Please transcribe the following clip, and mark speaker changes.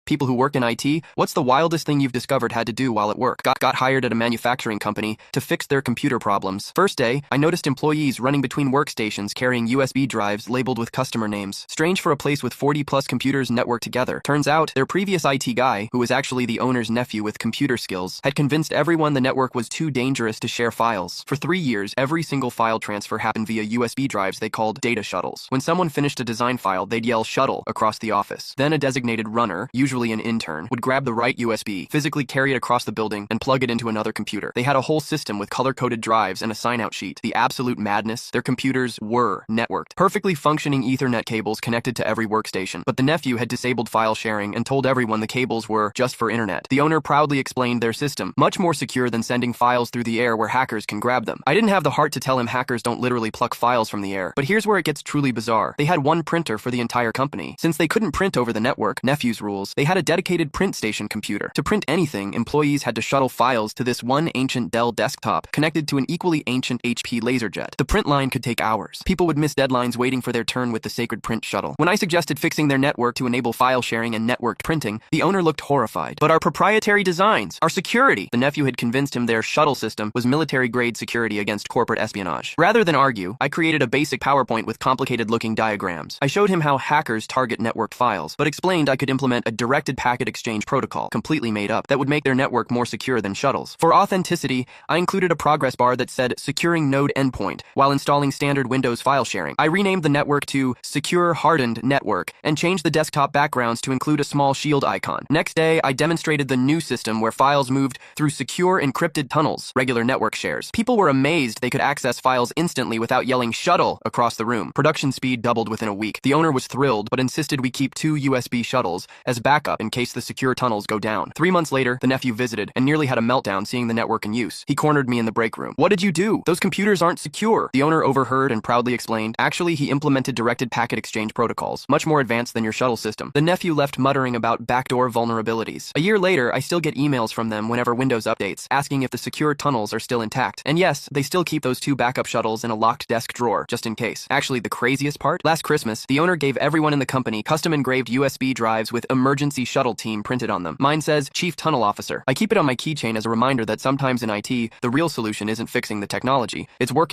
Speaker 1: People who work in IT, what's the wildest thing you've discovered had to do while at work? Got hired at a manufacturing company to fix their computer problems. First day, I noticed employees running between workstations carrying USB drives labeled with customer names. Strange for a place with 40+ computers networked together. Turns out, their previous IT guy, who was actually the owner's nephew with computer skills, had convinced everyone the network was too dangerous to share files. For 3 years, every single file transfer happened via USB drives they called data shuttles. When someone finished a design file, they'd yell "shuttle" across the office. Then a designated runner, usually an intern, would grab the right USB, physically carry it across the building, and plug it into another computer. They had a whole system with color-coded drives and a sign-out sheet. The absolute madness, their computers were networked. Perfectly functioning Ethernet cables connected to every workstation. But the nephew had disabled file sharing and told everyone the cables were just for internet. The owner proudly explained their system, much more secure than sending files through the air where hackers can grab them. I didn't have the heart to tell him hackers don't literally pluck files from the air. But here's where it gets truly bizarre. They had one printer for the entire company. Since they couldn't print over the network, nephew's rules, they had a dedicated print station computer. To print anything, employees had to shuttle files to this one ancient Dell desktop connected to an equally ancient HP LaserJet. The print line could take hours. People would miss deadlines waiting for their turn with the sacred print shuttle. When I suggested fixing their network to enable file sharing and networked printing, the owner looked horrified. But our proprietary designs, our security, the nephew had convinced him their shuttle system was military-grade security against corporate espionage. Rather than argue, I created a basic PowerPoint with complicated-looking diagrams. I showed him how hackers target networked files, but explained I could implement a directed packet exchange protocol, completely made up, that would make their network more secure than shuttles. For authenticity, I included a progress bar that said securing node endpoint while installing standard Windows file sharing. I renamed the network to Secure Hardened Network and changed the desktop backgrounds to include a small shield icon. Next day, I demonstrated the new system where files moved through secure encrypted tunnels, regular network shares. People were amazed they could access files instantly without yelling "shuttle" across the room. Production speed doubled within a week. The owner was thrilled, but insisted we keep 2 USB shuttles as backup in case the secure tunnels go down. 3 months later, the nephew visited and nearly had a meltdown seeing the network in use. He cornered me in the break room. "What did you do? Those computers aren't secure." The owner overheard and proudly explained, "Actually, he implemented directed packet exchange protocols, much more advanced than your shuttle system." The nephew left muttering about backdoor vulnerabilities. A year later, I still get emails from them whenever Windows updates, asking if the secure tunnels are still intact. And yes, they still keep those 2 backup shuttles in a locked desk drawer, just in case. Actually, the craziest part? Last Christmas, the owner gave everyone in the company custom-engraved USB drives with "Emergency Shuttle Team" printed on them. Mine says Chief Tunnel Officer. I keep it on my keychain as a reminder that sometimes in IT, the real solution isn't fixing the technology, it's working